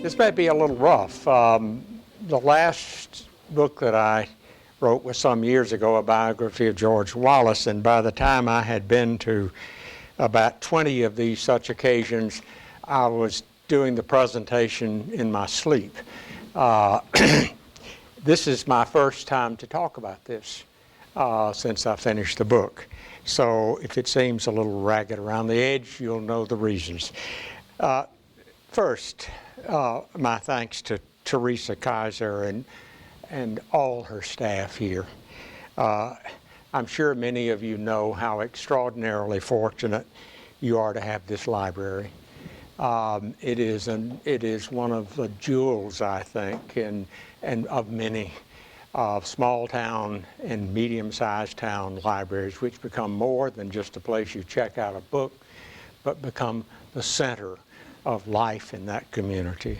This may be a little rough. The last book that I wrote was some years ago, a biography of George Wallace, and by the time I had been to about 20 of these such occasions, I was doing the presentation in my sleep. This is my first time to talk about this since I finished the book. So if it seems a little ragged around the edge, you'll know the reasons. First, my thanks to Teresa Kaiser and all her staff here. I'm sure many of you know how extraordinarily fortunate you are to have this library. It is one of the jewels, I think, and of many small town and medium-sized town libraries, which become more than just a place you check out a book, but become the center of life in that community.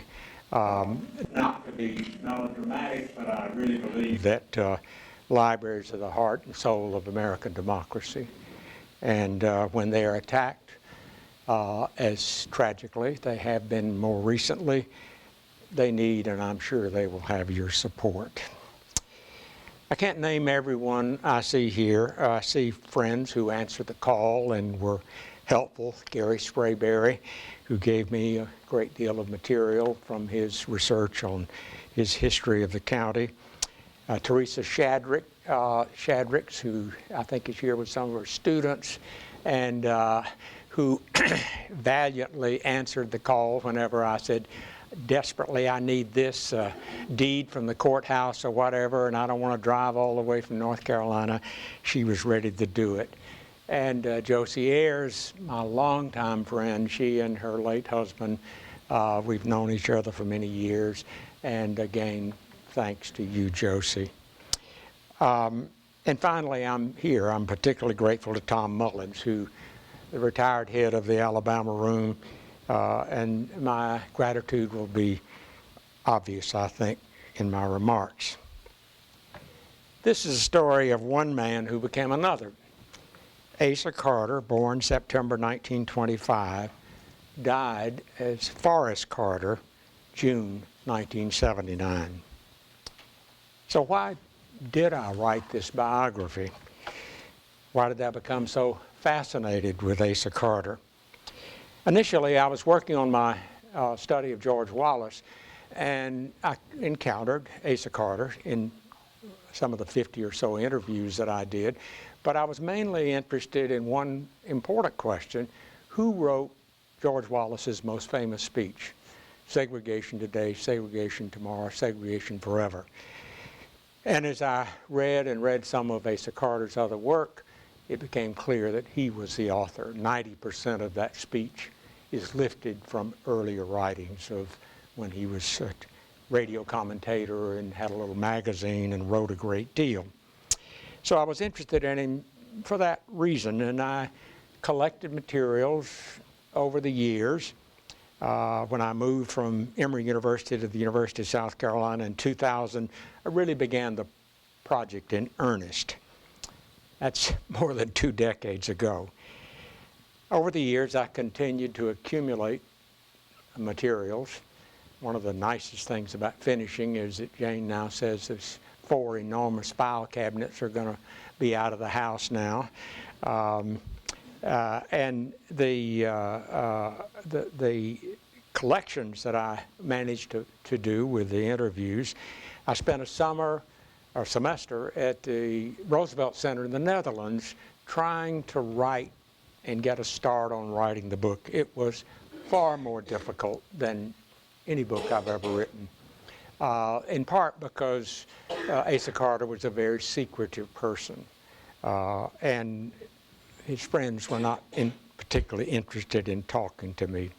Not to be melodramatic, but I really believe that libraries are the heart and soul of American democracy. And when they are attacked, as tragically they have been more recently, they need, and I'm sure they will have, your support. I can't name everyone I see here. I see friends who answered the call and were helpful. Gary Sprayberry, who gave me a great deal of material from his research on his history of the county. Teresa Shadricks, who I think is here with some of her students, and who valiantly answered the call whenever I said, desperately, I need this deed from the courthouse or whatever, and I don't want to drive all the way from North Carolina. She was ready to do it. And Josie Ayers, my longtime friend, she and her late husband, we've known each other for many years. And again, thanks to you, Josie. And finally, I'm particularly grateful to Tom Mullins, who the retired head of the Alabama Room, and my gratitude will be obvious, I think, in my remarks. This is a story of one man who became another. Asa Carter, born September 1925, died as Forrest Carter, June 1979. So why did I write this biography? Why did I become so fascinated with Asa Carter? Initially, I was working on my study of George Wallace, and I encountered Asa Carter in some of the 50 or so interviews that I did, but I was mainly interested in one important question: who wrote George Wallace's most famous speech? Segregation today, segregation tomorrow, segregation forever. And as I read some of Asa Carter's other work, it became clear that he was the author. 90% of that speech is lifted from earlier writings of when he was a radio commentator and had a little magazine and wrote a great deal. So I was interested in him for that reason, and I collected materials over the years. When I moved from Emory University to the University of South Carolina in 2000, I really began the project in earnest. That's more than 2 decades ago. Over the years, I continued to accumulate materials. One of the nicest things about finishing is that Jane now says there's 4 enormous file cabinets are going to be out of the house now. And the collections that I managed to do with the interviews, I spent a semester at the Roosevelt Center in the Netherlands trying to write and get a start on writing the book. It was far more difficult than any book I've ever written, in part because Asa Carter was a very secretive person, and his friends were not particularly interested in talking to me.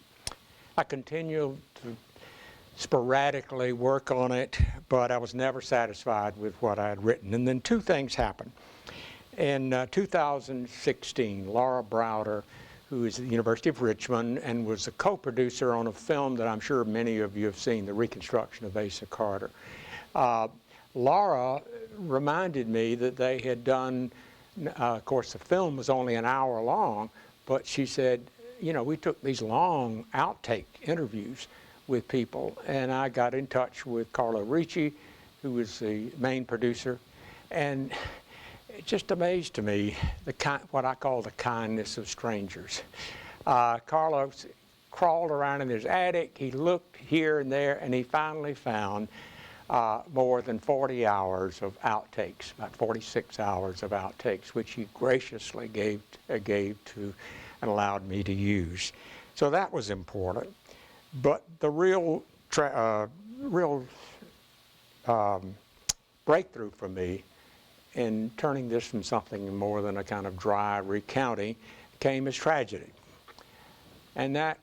I continued to sporadically work on it, but I was never satisfied with what I had written. And then 2 things happened. In 2016, Laura Browder, who is at the University of Richmond and was a co-producer on a film that I'm sure many of you have seen, the reconstruction of Asa Carter. Laura reminded me that they had done, of course the film was only an hour long, but she said, you know, we took these long outtake interviews. with people. And I got in touch with Carlo Ricci, who was the main producer, and it just amazed to me what I call the kindness of strangers. Carlo crawled around in his attic, he looked here and there, and he finally found more than 40 hours of outtakes, about 46 hours of outtakes, which he graciously gave to and allowed me to use. So that was important. But the real breakthrough for me in turning this from something more than a kind of dry recounting came as tragedy. And that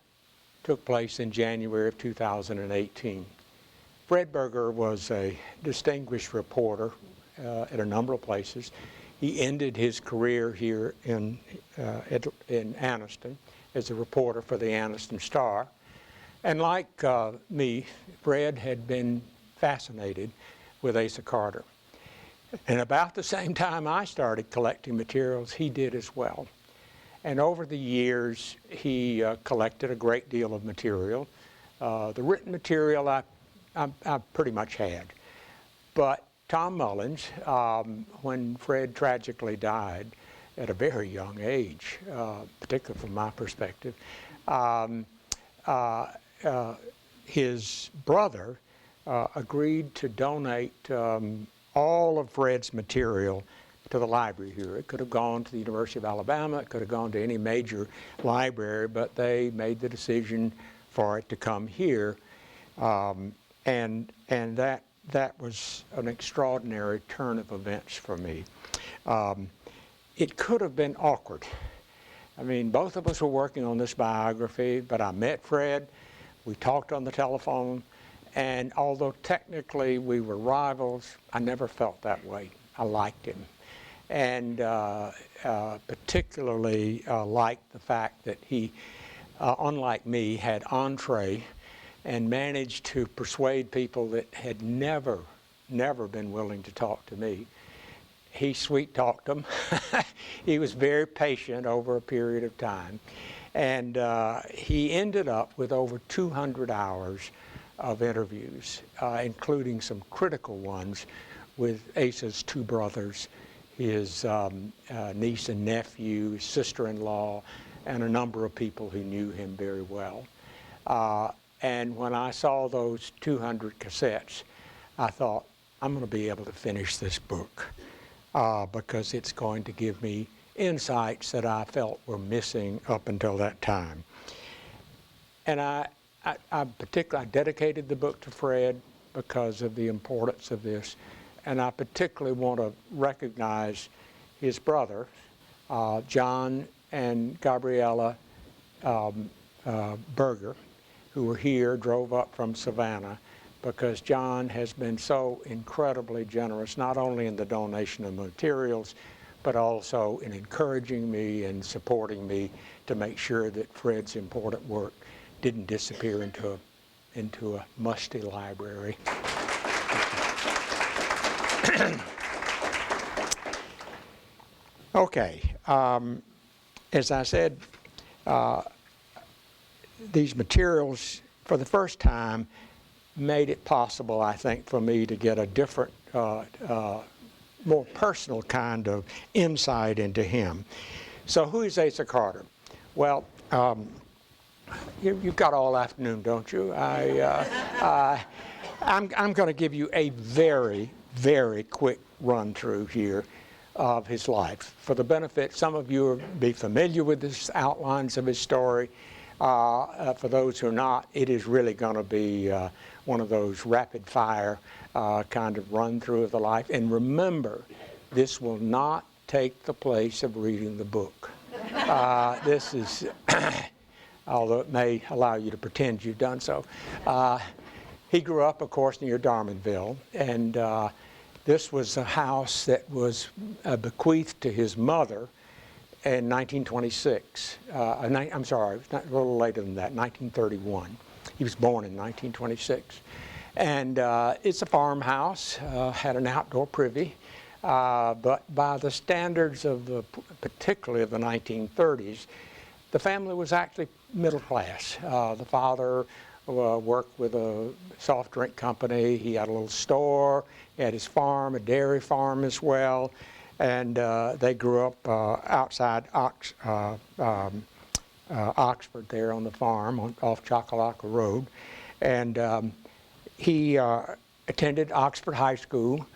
took place in January of 2018. Fred Berger was a distinguished reporter at a number of places. He ended his career here in Anniston as a reporter for the Anniston Star. And like me, Fred had been fascinated with Asa Carter. And about the same time I started collecting materials, he did as well. And over the years, he collected a great deal of material. The written material I pretty much had. But Tom Mullins, when Fred tragically died at a very young age, particularly from my perspective, his brother agreed to donate all of Fred's material to the library here. It could have gone to the University of Alabama, it could have gone to any major library, but they made the decision for it to come here. And that was an extraordinary turn of events for me. It could have been awkward. I mean, both of us were working on this biography, but I met Fred, we talked on the telephone, and although technically we were rivals, I never felt that way. I liked him. And particularly liked the fact that he, unlike me, had entree and managed to persuade people that had never been willing to talk to me. He sweet-talked them. He was very patient over a period of time. And he ended up with over 200 hours of interviews, including some critical ones with Asa's two brothers, his niece and nephew, his sister-in-law, and a number of people who knew him very well. And when I saw those 200 cassettes, I thought, I'm going to be able to finish this book because it's going to give me insights that I felt were missing up until that time. And I dedicated the book to Fred because of the importance of this. And I particularly want to recognize his brother, John and Gabriella Berger, who were here, drove up from Savannah, because John has been so incredibly generous, not only in the donation of materials, but also in encouraging me and supporting me to make sure that Fred's important work didn't disappear into a musty library. Okay, as I said, these materials, for the first time, made it possible, I think, for me to get a different, more personal kind of insight into him. So who is Asa Carter? Well, you've got all afternoon, don't you? I'm going to give you a very, very quick run-through here of his life. For the benefit, some of you will be familiar with the outlines of his story. For those who are not, it is really going to be one of those rapid-fire kind of run-through of the life. And remember, this will not take the place of reading the book. This is, although it may allow you to pretend you've done so. He grew up, of course, near Darmanville, and this was a house that was bequeathed to his mother in 1926. I'm sorry, it was a little later than that, 1931. He was born in 1926. And it's a farmhouse, had an outdoor privy, but by the standards of particularly of the 1930s, the family was actually middle class. The father worked with a soft drink company. He had a little store. He had his farm, a dairy farm as well. And they grew up outside Oxford there on the farm off Choccolocco Road. And he attended Oxford High School.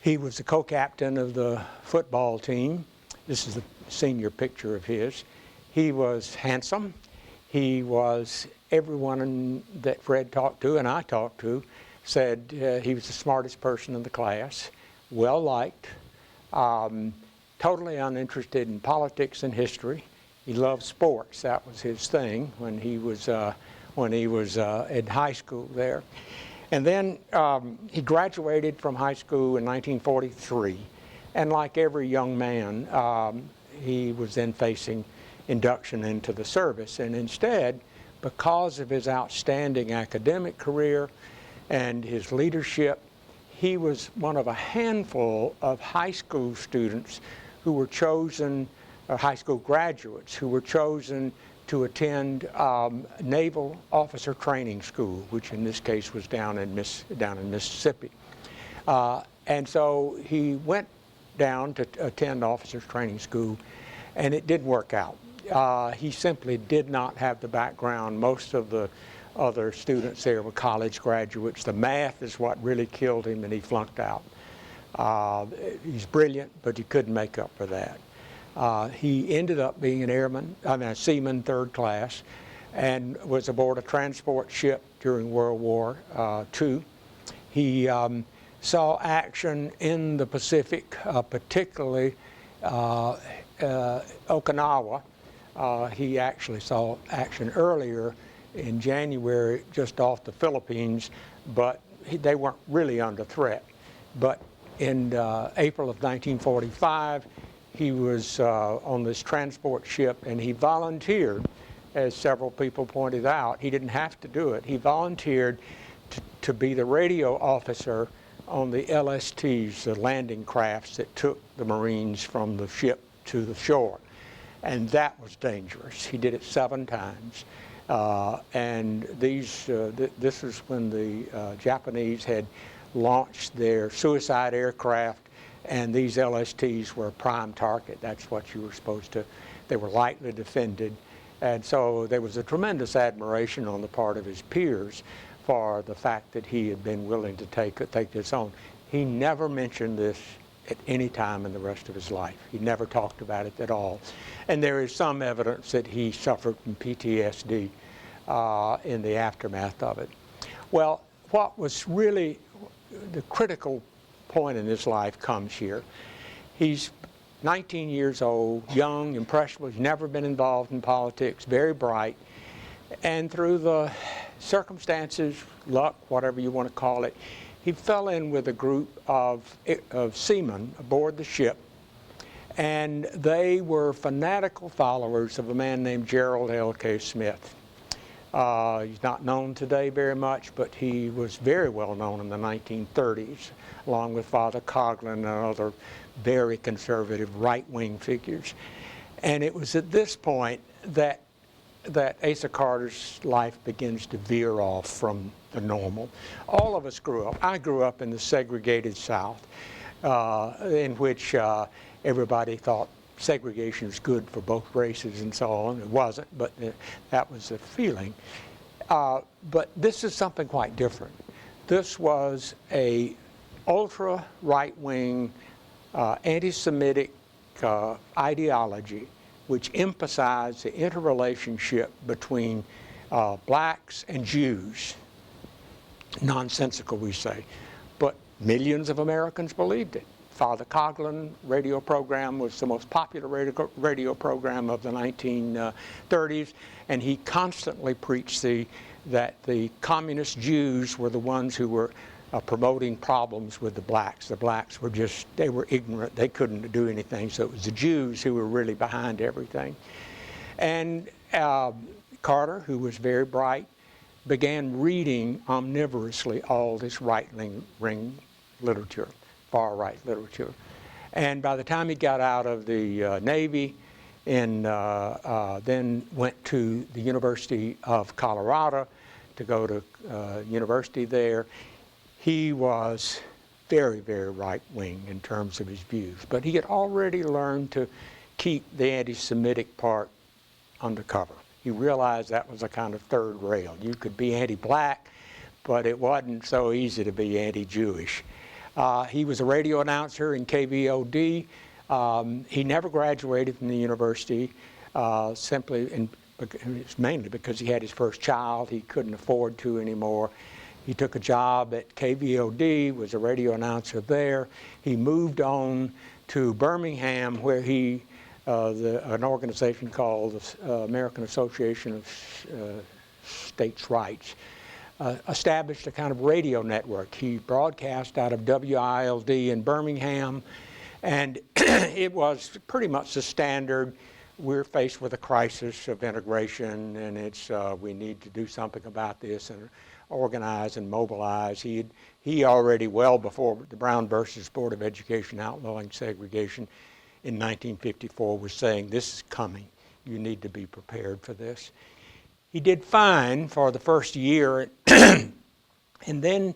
He was the co-captain of the football team. This is the senior picture of his. He was handsome. He was, everyone that Fred talked to and I talked to said he was the smartest person in the class, well liked, totally uninterested in politics and history. He loved sports. That was his thing when he was in high school there. And then he graduated from high school in 1943. And like every young man, he was then facing induction into the service. And instead, because of his outstanding academic career and his leadership, he was one of a handful of high school students who were chosen, or high school graduates who were chosen to attend Naval Officer Training School, which in this case was down in Mississippi. And so he went down to attend Officers Training School, and it didn't work out. He simply did not have the background. Most of the other students there were college graduates. The math is what really killed him, and he flunked out. He's brilliant, but he couldn't make up for that. He ended up being a seaman third class, and was aboard a transport ship during World War II. He saw action in the Pacific, particularly Okinawa. He actually saw action earlier in January just off the Philippines, but they weren't really under threat. But in April of 1945, he was on this transport ship, and he volunteered, as several people pointed out. He didn't have to do it. He volunteered to be the radio officer on the LSTs, the landing crafts that took the Marines from the ship to the shore. And that was dangerous. He did it 7 times. And this is when the Japanese had launched their suicide aircraft, and these LSTs were a prime target. That's what you were supposed to, they were lightly defended. And so there was a tremendous admiration on the part of his peers for the fact that he had been willing to take this on. He never mentioned this at any time in the rest of his life. He never talked about it at all. And there is some evidence that he suffered from PTSD in the aftermath of it. Well, what was really the critical point in his life comes here. He's 19 years old, young, impressionable. He's never been involved in politics, very bright. And through the circumstances, luck, whatever you want to call it, he fell in with a group of seamen aboard the ship. And they were fanatical followers of a man named Gerald L.K. Smith. He's not known today very much, but he was very well known in the 1930s, along with Father Coughlin and other very conservative right-wing figures. And it was at this point that Asa Carter's life begins to veer off from the normal. All of us grew up. I grew up in the segregated South, in which everybody thought segregation was good for both races and so on. It wasn't, but that was the feeling. But this is something quite different. This was a ultra right-wing, anti-Semitic ideology which emphasized the interrelationship between blacks and Jews. Nonsensical, we say, but millions of Americans believed it. Father Coughlin radio program was the most popular radio program of the 1930s, and he constantly preached that the communist Jews were the ones who were promoting problems with the blacks. The blacks were they were ignorant, they couldn't do anything, so it was the Jews who were really behind everything. And Carter, who was very bright, began reading omnivorously all this right-wing literature, far-right literature. And by the time he got out of the Navy, and then went to the University of Colorado to go to university there. He was very, very right-wing in terms of his views, but he had already learned to keep the anti-Semitic part undercover. He realized that was a kind of third rail. You could be anti-black, but it wasn't so easy to be anti-Jewish. He was a radio announcer in KVOD. He never graduated from the university, mainly because he had his first child. He couldn't afford to anymore. He took a job at KVOD, was a radio announcer there. He moved on to Birmingham, where he, an organization called the American Association of States' Rights, established a kind of radio network. He broadcast out of WILD in Birmingham, and it was pretty much the standard. We're faced with a crisis of integration, and it's we need to do something about this and organize and mobilize. He already, well before the Brown versus Board of Education outlawing segregation in 1954, was saying, this is coming. You need to be prepared for this. He did fine for the first year, and then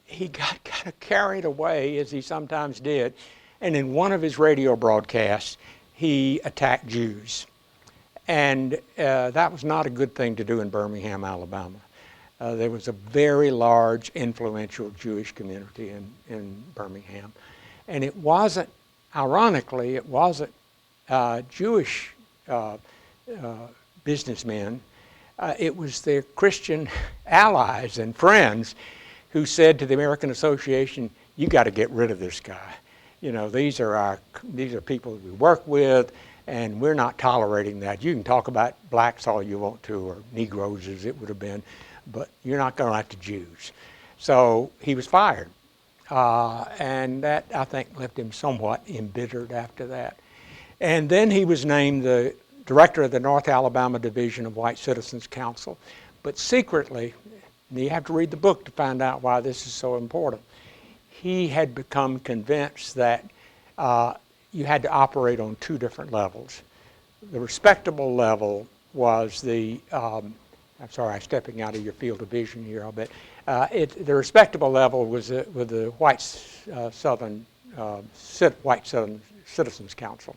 he got kind of carried away, as he sometimes did, and in one of his radio broadcasts, he attacked Jews. And that was not a good thing to do in Birmingham, Alabama. There was a very large, influential Jewish community in Birmingham. And it wasn't, ironically, it wasn't Jewish businessmen. It was their Christian allies and friends who said to the American Association, you got to get rid of this guy. You know, these are people we work with, and we're not tolerating that. You can talk about blacks all you want to, or Negroes as it would have been, but you're not going after Jews. So he was fired. And that, I think, left him somewhat embittered after that. And then he was named the director of the North Alabama Division of White Citizens Council. But secretly, and you have to read the book to find out why this is so important, he had become convinced that you had to operate on two different levels. The respectable level was the, I'm sorry, I'm stepping out of your field of vision here, I'll bet. The respectable level was with the White Southern Citizens Council.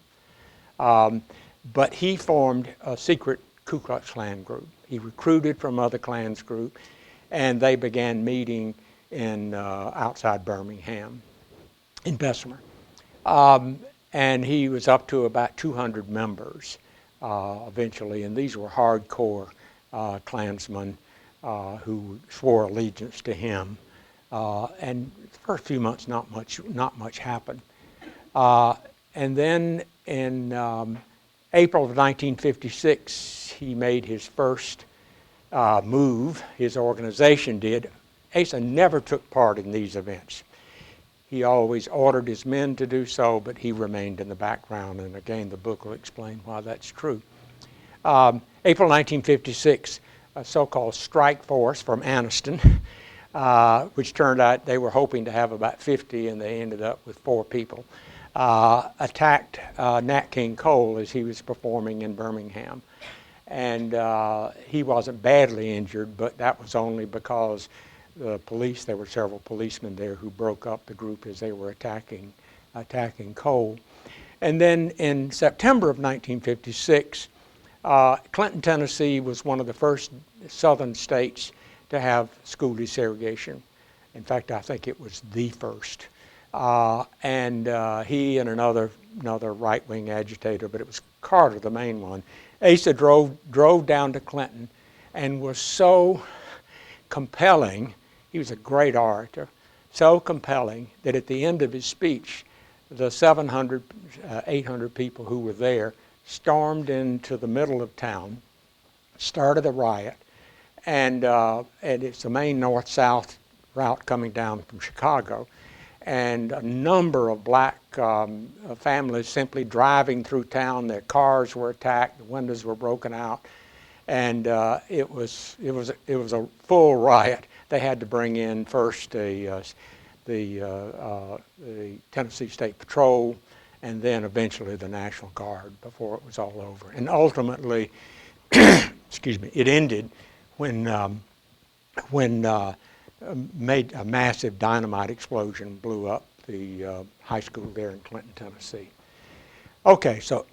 But he formed a secret Ku Klux Klan group. He recruited from other Klans group, and they began meeting in outside Birmingham, in Bessemer. And he was up to about 200 members eventually, and these were hardcore Klansmen who swore allegiance to him. And for a few months, not much happened. And then in April of 1956, he made his first move. His organization did. Asa never took part in these events. He always ordered his men to do so, but he remained in the background. And again, the book will explain why that's true. April 1956, a so-called strike force from Anniston, which turned out they were hoping to have about 50, and they ended up with 4 people, attacked Nat King Cole as he was performing in Birmingham. And he wasn't badly injured, but that was only because the police, there were several policemen there who broke up the group as they were attacking Cole. And then in September of 1956, Clinton, Tennessee was one of the first southern states to have school desegregation. In fact, I think it was the first. And he and another right-wing agitator, but it was Carter, the main one. Asa drove down to Clinton and was so compelling. He was a great orator, so compelling that at the end of his speech, the 700, 800 people who were there stormed into the middle of town, started a riot, and it's the main north-south route coming down from Chicago, and a number of black families simply driving through town. Their cars were attacked, the windows were broken out, and it was a full riot. They had to bring in first the Tennessee State Patrol, and then eventually the National Guard before it was all over. And ultimately, excuse me, it ended when when made a massive dynamite explosion, blew up the high school there in Clinton, Tennessee. Okay, so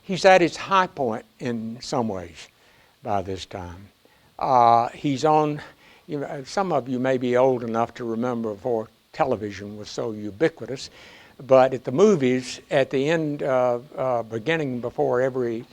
he's at his high point in some ways by this time. He's on, some of you may be old enough to remember before television was so ubiquitous, but at the movies, at the end, beginning before every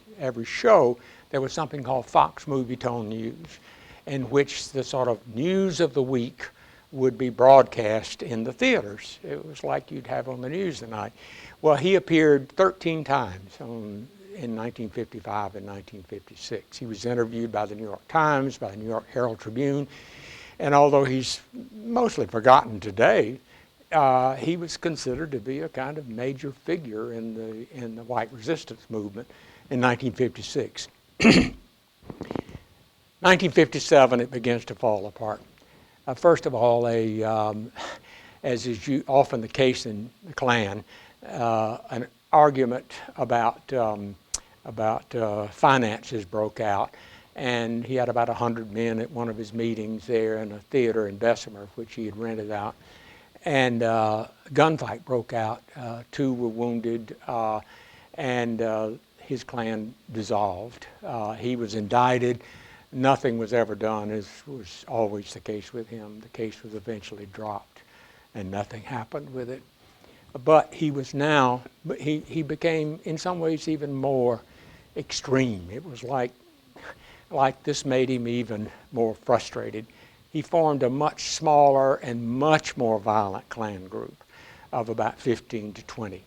show, there was something called Fox Movie Tone News, in which the sort of news of the week would be broadcast in the theaters. It was like you'd have on the news tonight. Well, he appeared 13 times in 1955 and 1956. He was interviewed by the New York Times, by the New York Herald Tribune, and although he's mostly forgotten today, he was considered to be a kind of major figure in the white resistance movement in 1956. 1957, it begins to fall apart. First of all, as is often the case in the Klan, an argument about finances broke out, and he had about 100 men at one of his meetings there in a theater in Bessemer, which he had rented out, and a gunfight broke out. 2 were wounded, and his Klan dissolved. He was indicted. Nothing was ever done, as was always the case with him. The case was eventually dropped, and nothing happened with it. But he was now, he became in some ways even more extreme. It was like this made him even more frustrated. He formed a much smaller and much more violent Klan group of about 15 to 20,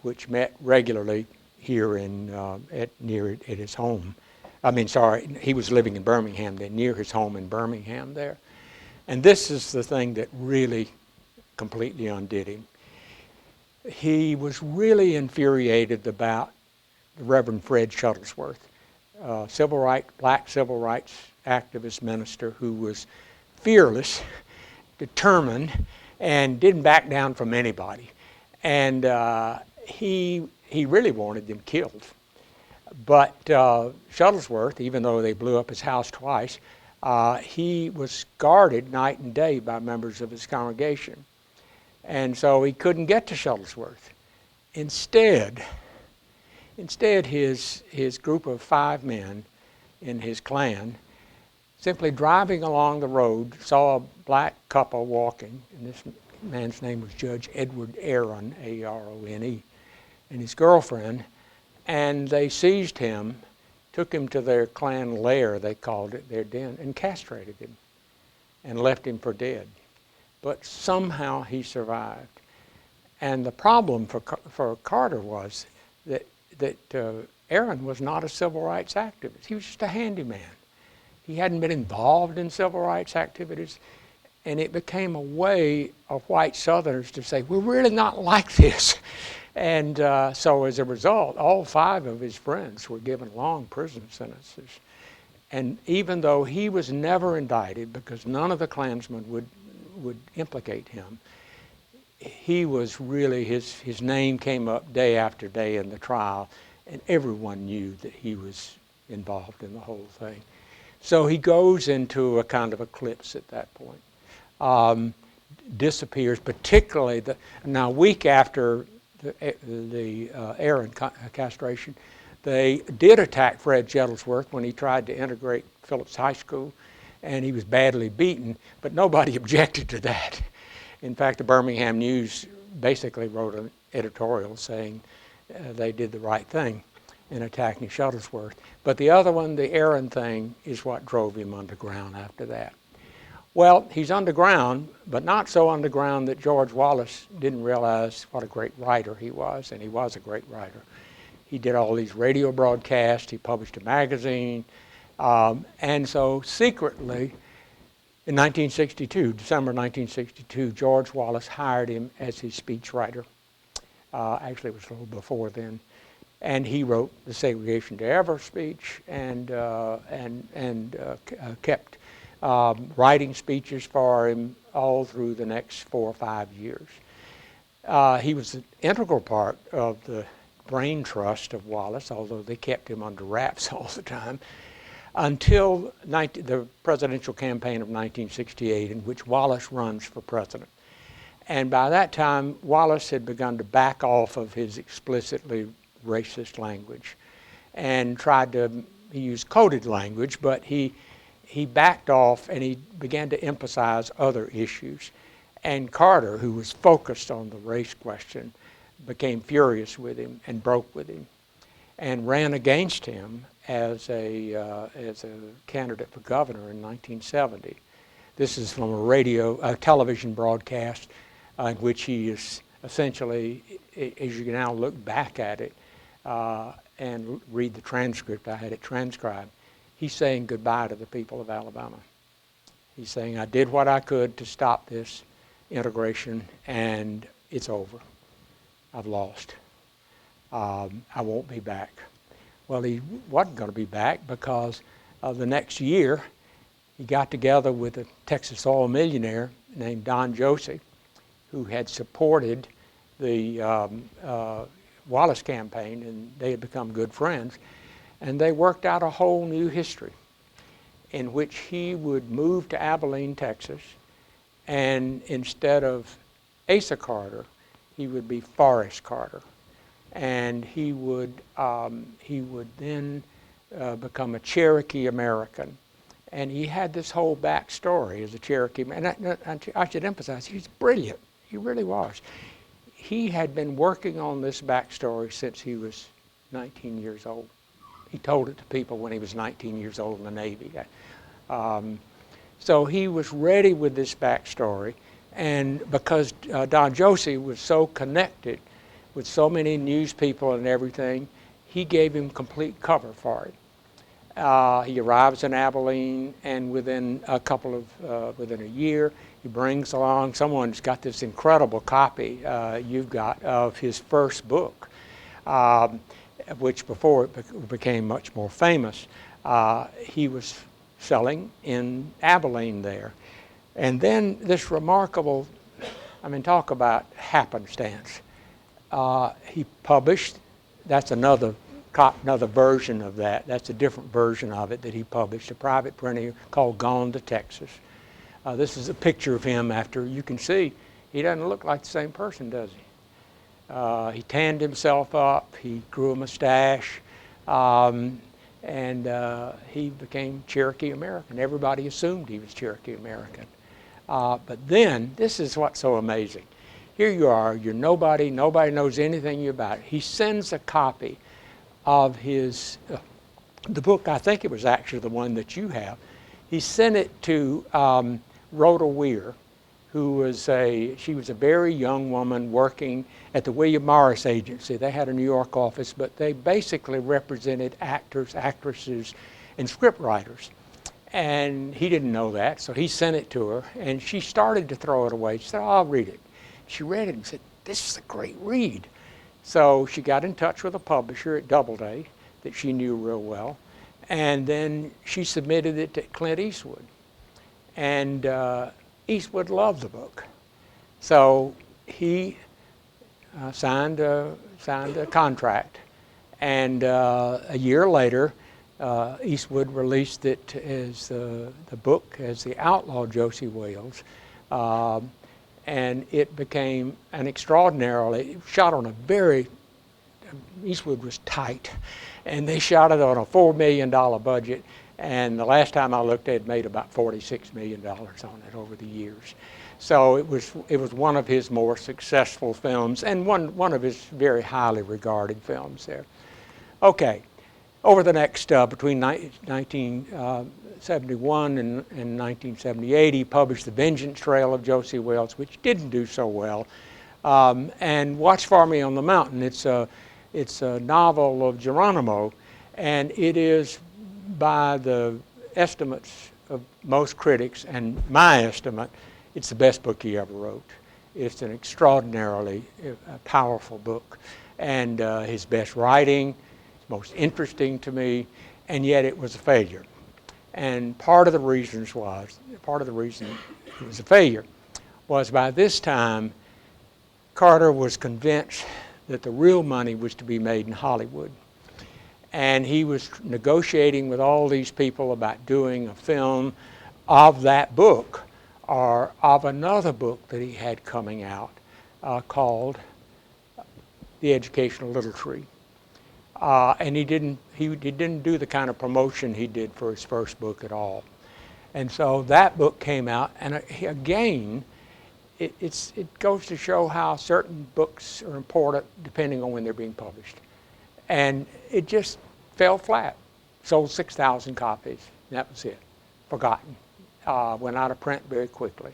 which met regularly here at his home. He was living in Birmingham then, near his home in Birmingham there. And this is the thing that really completely undid him. He was really infuriated about the Reverend Fred Shuttlesworth, black civil rights activist minister who was fearless, determined, and didn't back down from anybody. And he really wanted them killed. But Shuttlesworth, even though they blew up his house twice, he was guarded night and day by members of his congregation. And so he couldn't get to Shuttlesworth. Instead, his group of 5 men in his Klan, simply driving along the road, saw a black couple walking, and this man's name was Judge Edward Aaron, A-R-O-N-E, and his girlfriend, and they seized him, took him to their Klan lair, they called it, their den, and castrated him and left him for dead. But somehow he survived. And the problem for Carter was that Aaron was not a civil rights activist. He was just a handyman. He hadn't been involved in civil rights activities, and it became a way of white Southerners to say, we're really not like this. And so as a result, all 5 of his friends were given long prison sentences. And even though he was never indicted, because none of the Klansmen would implicate him, he was really, his name came up day after day in the trial, and everyone knew that he was involved in the whole thing. So he goes into a kind of eclipse at that point. Disappears, particularly now a week after the Aaron castration, they did attack Fred Shuttlesworth when he tried to integrate Phillips High School, and he was badly beaten, but nobody objected to that. In fact, the Birmingham News basically wrote an editorial saying they did the right thing in attacking Shuttlesworth. But the other one, the Aaron thing, is what drove him underground after that. Well, he's underground, but not so underground that George Wallace didn't realize what a great writer he was, and he was a great writer. He did all these radio broadcasts, he published a magazine, and so secretly, in 1962, December 1962, George Wallace hired him as his speechwriter. Actually, it was a little before then. And he wrote the Segregation to Ever speech and kept writing speeches for him all through the next 4 or 5 years. He was an integral part of the brain trust of Wallace, although they kept him under wraps all the time. until the presidential campaign of 1968, in which Wallace runs for president. And by that time, Wallace had begun to back off of his explicitly racist language and he used coded language, but he backed off and he began to emphasize other issues. And Carter, who was focused on the race question, became furious with him and broke with him and ran against him as a candidate for governor in 1970. This is from a television broadcast in which he is essentially, as you can now look back at it and read the transcript, I had it transcribed, he's saying goodbye to the people of Alabama. He's saying, I did what I could to stop this integration, and it's over. I've lost. I won't be back. Well, he wasn't going to be back because the next year he got together with a Texas oil millionaire named Don Josey, who had supported the Wallace campaign, and they had become good friends. And they worked out a whole new history in which he would move to Abilene, Texas, and instead of Asa Carter, he would be Forrest Carter. And he would then become a Cherokee American. And he had this whole backstory as a Cherokee. And I should emphasize, he's brilliant. He really was. He had been working on this backstory since he was 19 years old. He told it to people when he was 19 years old in the Navy. So he was ready with this backstory. And because Don Josey was so connected with so many news people and everything, he gave him complete cover for it. He arrives in Abilene, and within a year, he brings along, someone's got this incredible copy you've got of his first book, which before it became much more famous, he was selling in Abilene there. And then this remarkable, talk about happenstance. He published, that's another version of that. That's a different version of it that he published, a private printing called Gone to Texas. This is a picture of him after, you can see, he doesn't look like the same person, does he? He tanned himself up, he grew a mustache, and he became Cherokee American. Everybody assumed he was Cherokee American. But then, this is what's so amazing. Here you are, you're nobody knows anything about it. He sends a copy of his, the book, I think it was actually the one that you have. He sent it to Rhoda Weir, she was a very young woman working at the William Morris Agency. They had a New York office, but they basically represented actors, actresses, and scriptwriters. And he didn't know that, so he sent it to her, and she started to throw it away. She said, I'll read it. She read it and said, this is a great read. So she got in touch with a publisher at Doubleday that she knew real well, and then she submitted it to Clint Eastwood. And Eastwood loved the book. So he signed a contract, and a year later, Eastwood released it as the book as the Outlaw Josey Wales, and it became an extraordinarily, shot on Eastwood was tight, and they shot it on a $4 million budget, and the last time I looked, they'd made about $46 million on it over the years. So it was one of his more successful films, and one of his very highly regarded films there. Okay. Over the next, between 1971 and 1978, he published The Vengeance Trail of Josey Wales, which didn't do so well. And Watch for Me on the Mountain, it's a novel of Geronimo, and it is, by the estimates of most critics, and my estimate, it's the best book he ever wrote. It's an extraordinarily powerful book, and his best writing, most interesting to me, and yet it was a failure. And part of the reason it was a failure was by this time, Carter was convinced that the real money was to be made in Hollywood. And he was negotiating with all these people about doing a film of that book or of another book that he had coming out called The Educational Little Tree. And he didn't do the kind of promotion he did for his first book at all. And so that book came out, and again, it goes to show how certain books are important depending on when they're being published. And it just fell flat. Sold 6,000 copies. That was it. Forgotten. Went out of print very quickly.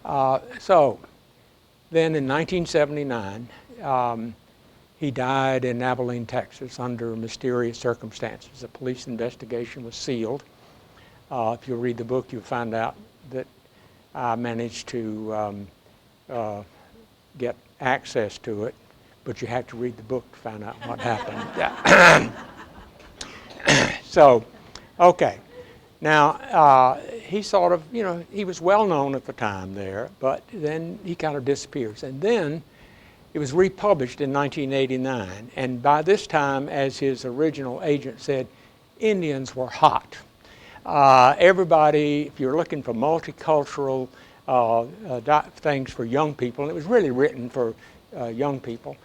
So then in 1979, he died in Abilene, Texas, under mysterious circumstances. A police investigation was sealed. If you read the book, you'll find out that I managed to get access to it, but you have to read the book to find out what happened. So, okay. Now, he sort of, he was well known at the time there, but then he kind of disappears. And then it was republished in 1989. And by this time, as his original agent said, Indians were hot. Everybody, if you're looking for multicultural things for young people, and it was really written for young people,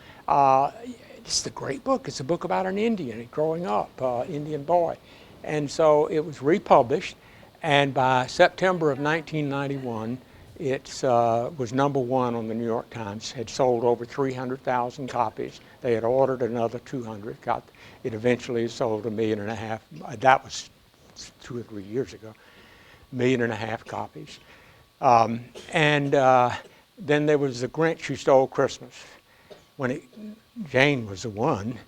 it's a great book. It's a book about an Indian growing up, Indian boy. And so it was republished, and by September of 1991, it was #1 on the New York Times, had sold over 300,000 copies. They had ordered another 200. It eventually sold 1.5 million. That was 2 or 3 years ago. 1.5 million copies. And then there was The Grinch Who Stole Christmas. Jane was the one.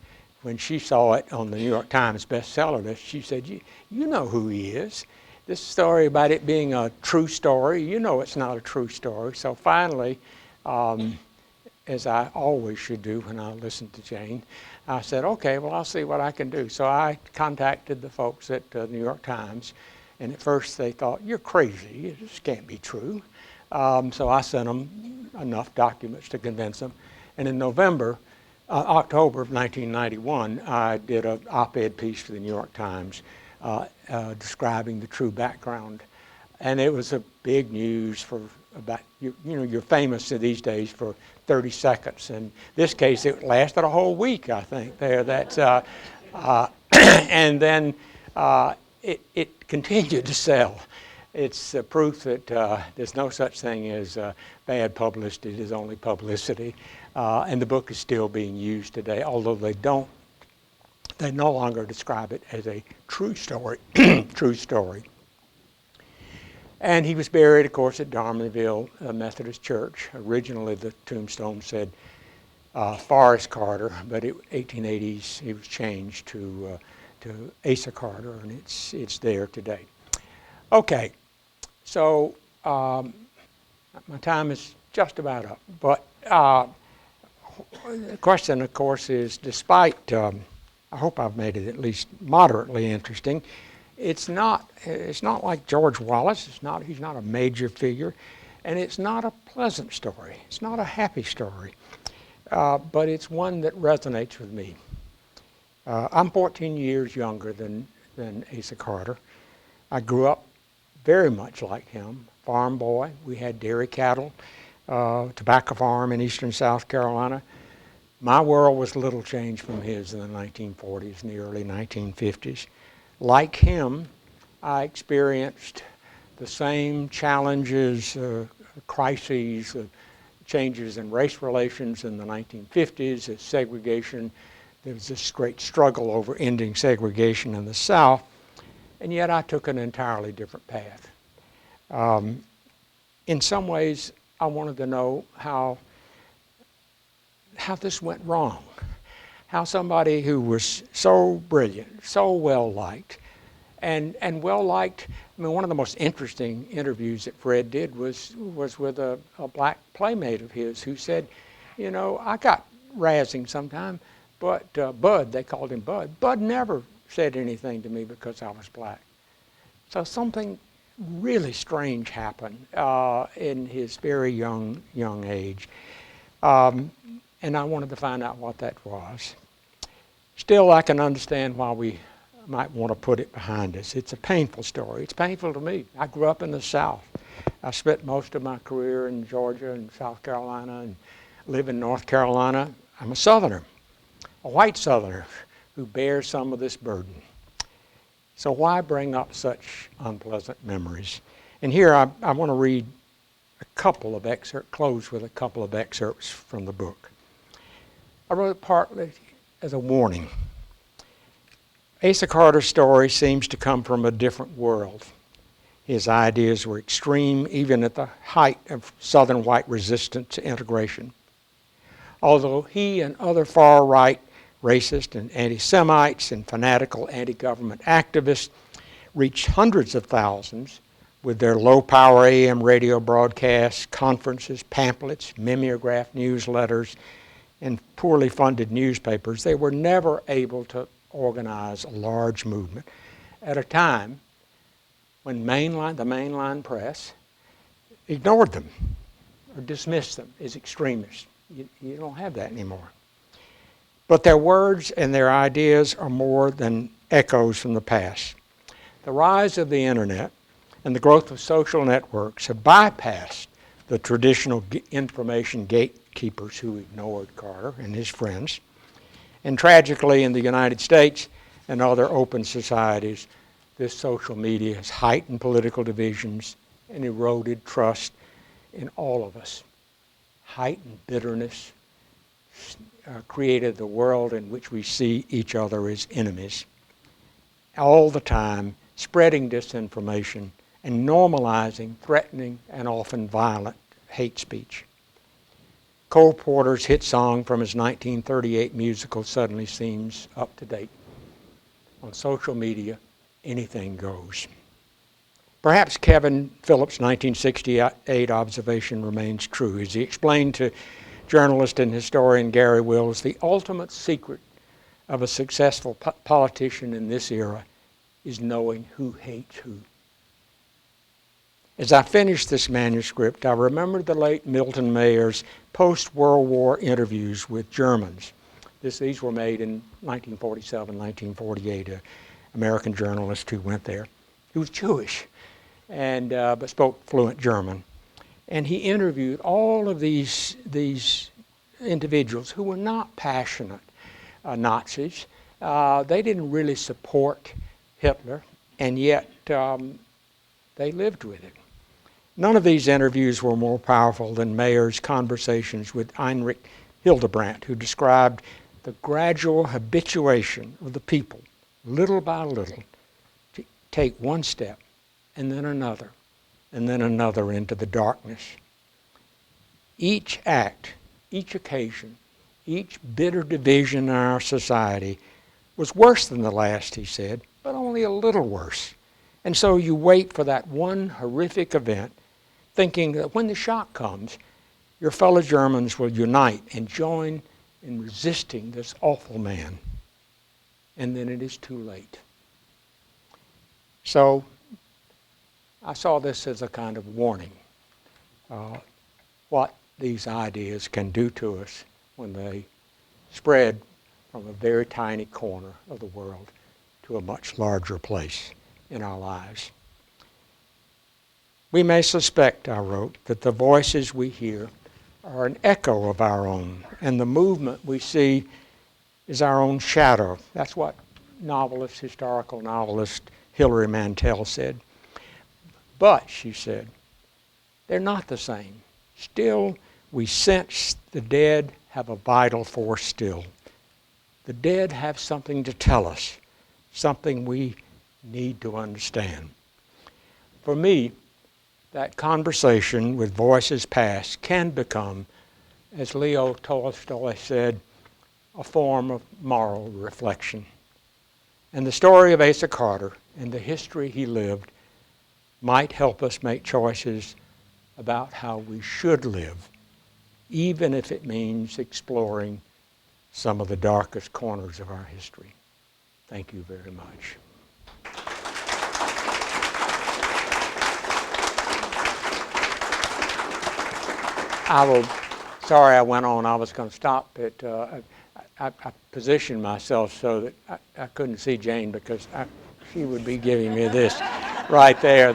When she saw it on the New York Times bestseller list, she said, you know who he is. This story about it being a true story, you know it's not a true story. So finally, as I always should do when I listen to Jane, I said, okay, well, I'll see what I can do. So I contacted the folks at the New York Times, and at first they thought, you're crazy, this can't be true. So I sent them enough documents to convince them. And in October of 1991, I did an op-ed piece for the New York Times describing the true background. And it was a big news for about, you're famous these days for 30 seconds. In this case, it lasted a whole week, I think, there. And then it continued to sell. It's proof that there's no such thing as bad publicity. There's only publicity. And the book is still being used today, although they no longer describe it as a true story. True story. And he was buried, of course, at Darmanville Methodist Church. Originally, the tombstone said Forrest Carter, but in 1880s he was changed to Asa Carter, and it's there today. Okay, so my time is just about up, but the question, of course, is despite, I hope I've made it at least moderately interesting, it's not like George Wallace. He's not a major figure, and it's not a pleasant story. It's not a happy story, but it's one that resonates with me. I'm 14 years younger than Asa Carter. I grew up very much like him, farm boy. We had dairy cattle, tobacco farm in eastern South Carolina. My world was little changed from his in the 1940s and the early 1950s. Like him, I experienced the same challenges, crises, changes in race relations in the 1950s, segregation. There was this great struggle over ending segregation in the South, and yet I took an entirely different path. In some ways, I wanted to know how this went wrong. How somebody who was so brilliant, so well-liked, and well-liked, I mean, one of the most interesting interviews that Fred did was with a black playmate of his who said, I got razzing sometime, but Bud, they called him Bud. Bud never said anything to me because I was black. So something really strange happened in his very young age. And I wanted to find out what that was. Still, I can understand why we might want to put it behind us. It's a painful story. It's painful to me. I grew up in the South. I spent most of my career in Georgia and South Carolina and live in North Carolina. I'm a Southerner, a white Southerner who bears some of this burden. So why bring up such unpleasant memories? And here I want to read a couple of excerpts, close with a couple of excerpts from the book. I wrote it partly as a warning. Asa Carter's story seems to come from a different world. His ideas were extreme, even at the height of Southern white resistance to integration. Although he and other far-right racist and anti-Semites and fanatical anti-government activists reached hundreds of thousands with their low-power AM radio broadcasts, conferences, pamphlets, mimeograph newsletters, and poorly funded newspapers, they were never able to organize a large movement at a time when the mainline press ignored them or dismissed them as extremists. You don't have that anymore. But their words and their ideas are more than echoes from the past. The rise of the internet and the growth of social networks have bypassed the traditional information gatekeepers who ignored Carter and his friends. And tragically, in the United States and other open societies, this social media has heightened political divisions and eroded trust in all of us, heightened bitterness, created the world in which we see each other as enemies, all the time spreading disinformation and normalizing threatening and often violent hate speech. Cole Porter's hit song from his 1938 musical suddenly seems up to date. On social media, anything goes. Perhaps Kevin Phillips' 1968 observation remains true. As he explained to journalist and historian Gary Wills, the ultimate secret of a successful politician in this era is knowing who hates who. As I finished this manuscript, I remembered the late Milton Mayer's post-World War interviews with Germans. These were made in 1947, 1948, an American journalist who went there. He was Jewish, and but spoke fluent German. And he interviewed all of these individuals who were not passionate Nazis. They didn't really support Hitler, and yet they lived with it. None of these interviews were more powerful than Mayer's conversations with Heinrich Hildebrandt, who described the gradual habituation of the people, little by little, to take one step and then another into the darkness. Each act, each occasion, each bitter division in our society was worse than the last, he said, but only a little worse. And so you wait for that one horrific event, thinking that when the shock comes, your fellow Germans will unite and join in resisting this awful man. And then it is too late. So I saw this as a kind of warning, what these ideas can do to us when they spread from a very tiny corner of the world to a much larger place in our lives. We may suspect, I wrote, that the voices we hear are an echo of our own, and the movement we see is our own shadow. That's what historical novelist Hilary Mantel said. But, she said, they're not the same. Still, we sense the dead have a vital force still. The dead have something to tell us, something we need to understand. For me, that conversation with voices past can become, as Leo Tolstoy said, a form of moral reflection. And the story of Asa Carter and the history he lived might help us make choices about how we should live, even if it means exploring some of the darkest corners of our history. Thank you very much. Sorry I went on. I was going to stop, but I positioned myself so that I couldn't see Jane because she would be giving me this right there.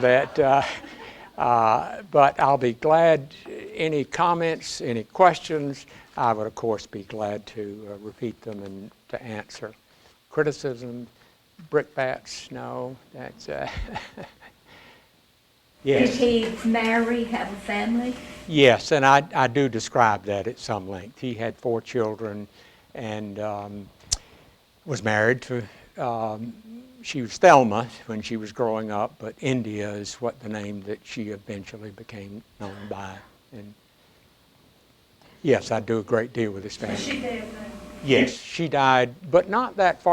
But I'll be glad, any comments, any questions, I would of course be glad to repeat them and to answer. Criticism, brickbats, no, that's, yes. Did he marry, have a family? Yes, and I do describe that at some length. He had 4 children and was married to, she was Thelma when she was growing up, but India is what the name that she eventually became known by. And yes, I do a great deal with his family. Is she dead now? Yes, she died, but not that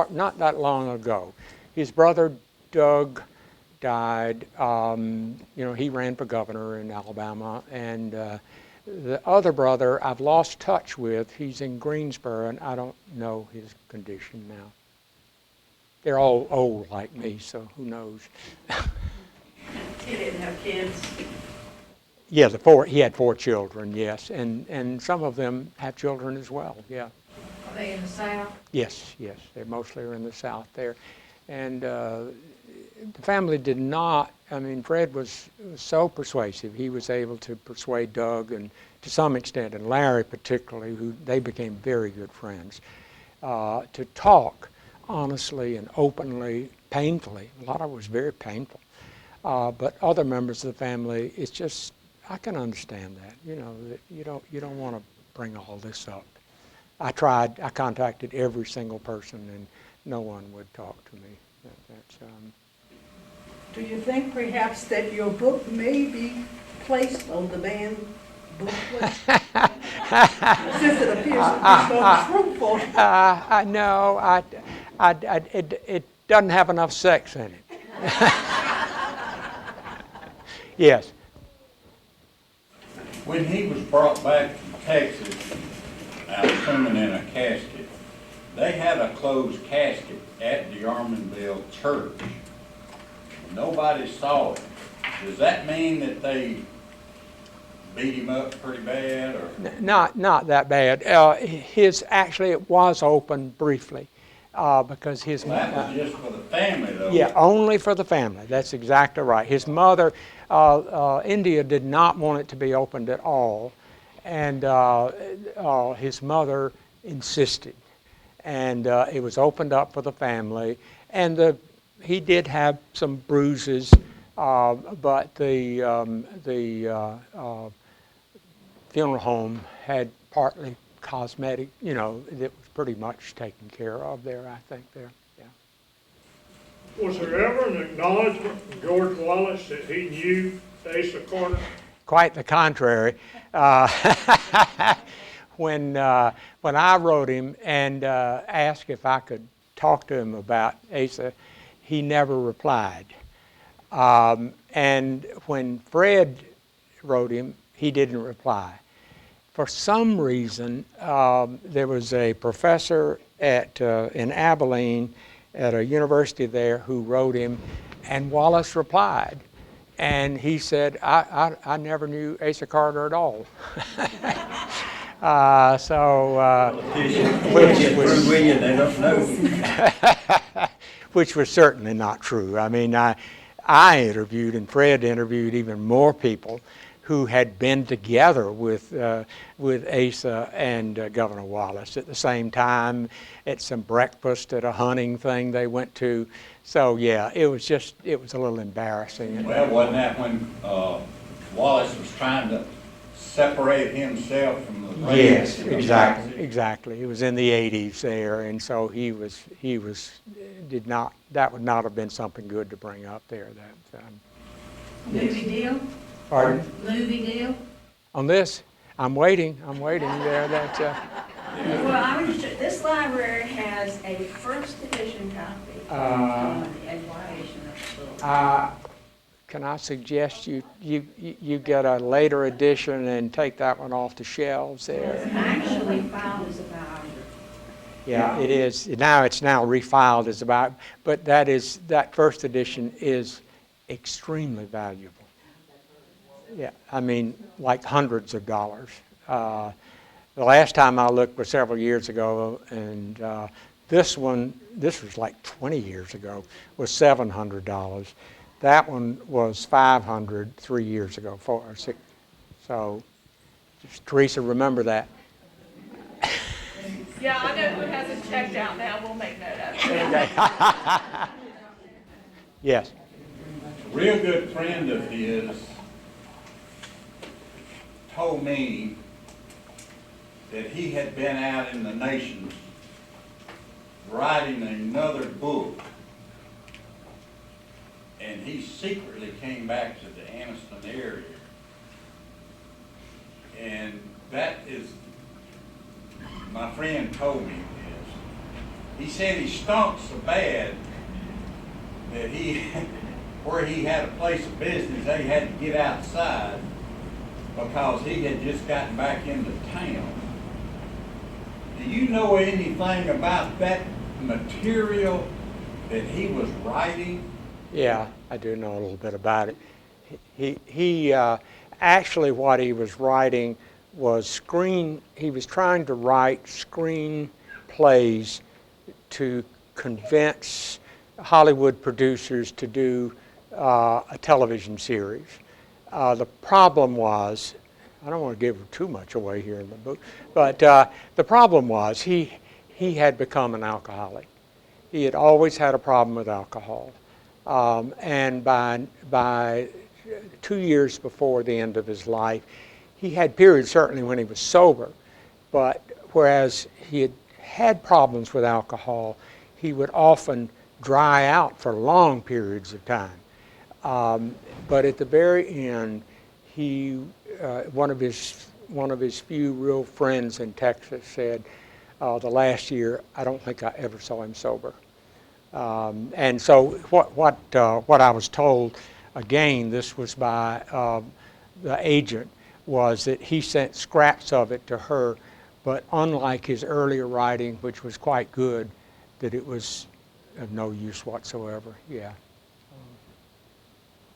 long ago. His brother Doug died. He ran for governor in Alabama, and the other brother I've lost touch with. He's in Greensboro, and I don't know his condition now. They're all old like me, so who knows? He didn't have kids? Yeah, he had 4 children, yes, and some of them have children as well, yeah. Are they in the South? Yes, they mostly are in the South there. And the family did not, Fred was so persuasive. He was able to persuade Doug, and to some extent, and Larry particularly, who they became very good friends, to talk honestly and openly, painfully. A lot of it was very painful. But other members of the family, it's just, I can understand that. That you don't want to bring all this up. I contacted every single person, and no one would talk to me. Do you think perhaps that your book may be placed on the banned book list? Since it appears to be so fruitful. No, it doesn't have enough sex in it. Yes. When he was brought back from Texas, I'm assuming in a casket, they had a closed casket at the Arminville church. Nobody saw it. Does that mean that they beat him up pretty bad, or? Not that bad. It was open briefly because his. Well, that was just for the family, though. Yeah, only for the family. That's exactly right. His mother, India, did not want it to be opened at all, and his mother insisted, and it was opened up for the family. And he did have some bruises, but the funeral home had partly cosmetic. It was pretty much taken care of there. I think there. Yeah. Was there ever an acknowledgment from George Wallace that he knew Asa Carter? Quite the contrary. When I wrote him and asked if I could talk to him about Asa, he never replied. And when Fred wrote him, he didn't reply. For some reason, there was a professor in Abilene at a university there who wrote him, and Wallace replied. And he said, I never knew Asa Carter at all. Which was certainly not true. I interviewed, and Fred interviewed even more people who had been together with Asa and Governor Wallace at the same time at some breakfast at a hunting thing they went to. So yeah, it was a little embarrassing. Well, wasn't that when Wallace was trying to separate himself from the race? Yes, exactly. It was in the 80s there, and so that would not have been something good to bring up there. Movie deal? Pardon? Movie deal? On this, I'm waiting there. Well, this library has a first edition copy of the education of the book. Can I suggest you get a later edition and take that one off the shelves there? It's actually filed as a biography. Yeah, it is. It's now refiled as a biography, but that first edition is extremely valuable. Yeah, like hundreds of dollars. The last time I looked was several years ago, and this was like 20 years ago, was $700. That one was $500 3 years ago, 4 or 6. So, just, Teresa, remember that. Yeah, I know who hasn't checked out now. We'll make note of it. Okay. Yes. A real good friend of his told me that he had been out in the nations writing another book, and he secretly came back to the Anniston area. And that is, my friend told me this. He said he stunk so bad that where he had a place of business, they had to get outside because he had just gotten back into town. Do you know anything about that material that he was writing? Yeah, I do know a little bit about it. He actually what he was writing was he was trying to write screenplays to convince Hollywood producers to do a television series. The problem was, I don't want to give too much away here in the book, but the problem was he had become an alcoholic. He had always had a problem with alcohol. And by 2 years before the end of his life, he had periods certainly when he was sober, but whereas he had problems with alcohol, he would often dry out for long periods of time. But at the very end, one of his few real friends in Texas said, the last year, I don't think I ever saw him sober. And so what I was told, again, this was by the agent, was that he sent scraps of it to her, but unlike his earlier writing, which was quite good, that it was of no use whatsoever. Yeah.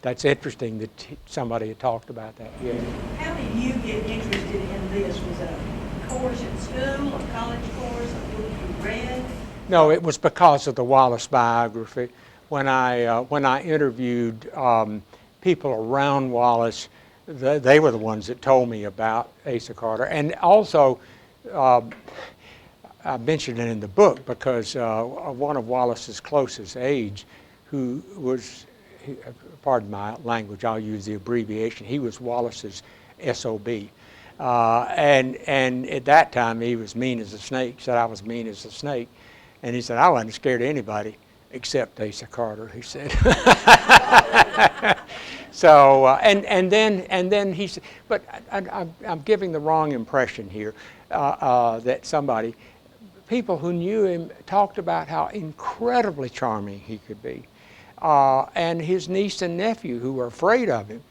That's interesting that somebody had talked about that. Yeah. How did you get interested in this? Was it a course at school, a college course, a book you read? No, it was because of the Wallace biography. When I interviewed people around Wallace, they were the ones that told me about Asa Carter. And also, I mentioned it in the book because one of Wallace's closest aides, who was, pardon my language, I'll use the abbreviation, he was Wallace's SOB. And at that time, he was mean as a snake, said I was mean as a snake. And he said, I wasn't scared of anybody except Asa Carter, he said. So, and then he said, but I'm giving the wrong impression here, that people who knew him talked about how incredibly charming he could be. And his niece and nephew, who were afraid of him,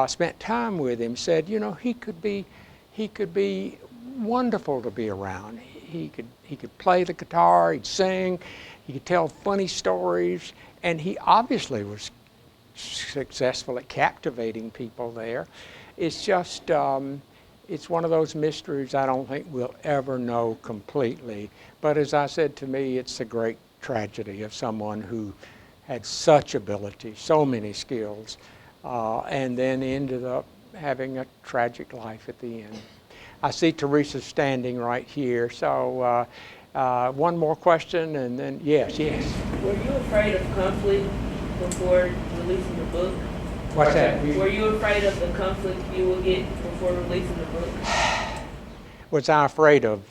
spent time with him, said, you know, he could be wonderful to be around. He could play the guitar, he'd sing, he could tell funny stories, and he obviously was successful at captivating people there. It's just, it's one of those mysteries I don't think we'll ever know completely. But as I said, to me, it's a great tragedy of someone who had such ability, so many skills, and then ended up having a tragic life at the end. I see Teresa standing right here, so one more question, and then, yes. Were you afraid of conflict before releasing the book? What's that? Were you afraid of the conflict you would get before releasing the book? Was I afraid of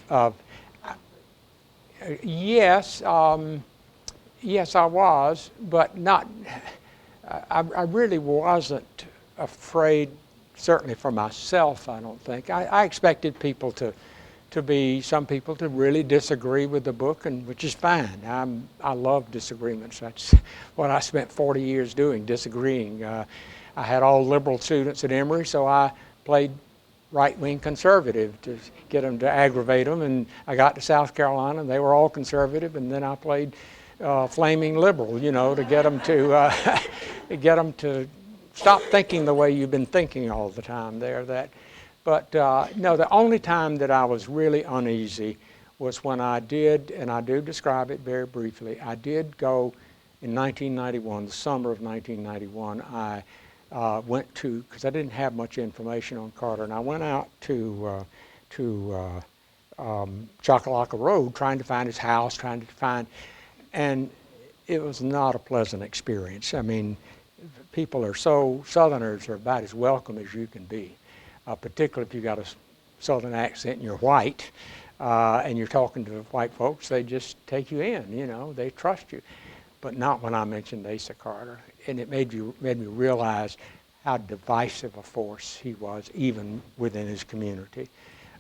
yes, yes, I was, but not. I really wasn't afraid. Certainly for myself, I don't think. I expected people some people to really disagree with the book, and which is fine. I love disagreements. That's what I spent 40 years doing, disagreeing. I had all liberal students at Emory, so I played right-wing conservative to get them to aggravate them, and I got to South Carolina, and they were all conservative, and then I played flaming liberal, you know, to get them to stop thinking the way you've been thinking all the time there. But no, the only time that I was really uneasy was when I did, and I do describe it very briefly, I did go in 1991, the summer of 1991, I went to, because I didn't have much information on Carter, and I went out to Choccolocco Road trying to find his house, and it was not a pleasant experience. I mean, people are Southerners are about as welcome as you can be, particularly if you got a Southern accent and you're white, and you're talking to white folks, they just take you in, you know, they trust you. But not when I mentioned Asa Carter, and it made me realize how divisive a force he was, even within his community.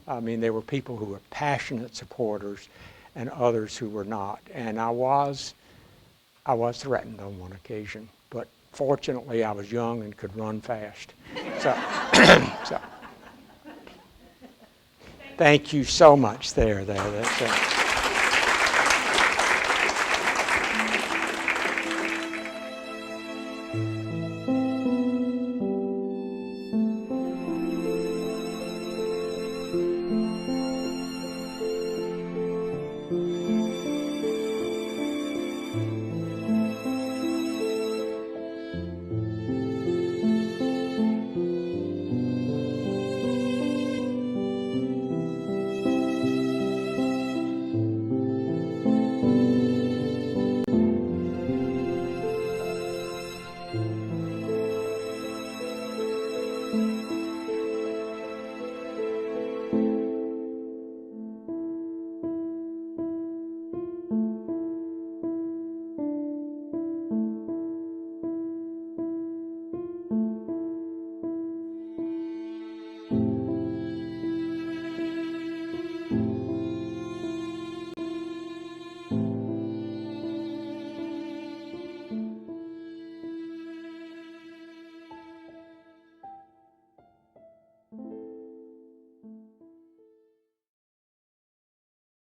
I mean, there were people who were passionate supporters and others who were not. And I was threatened on one occasion, but fortunately I was young and could run fast. So thank you so much there. That's,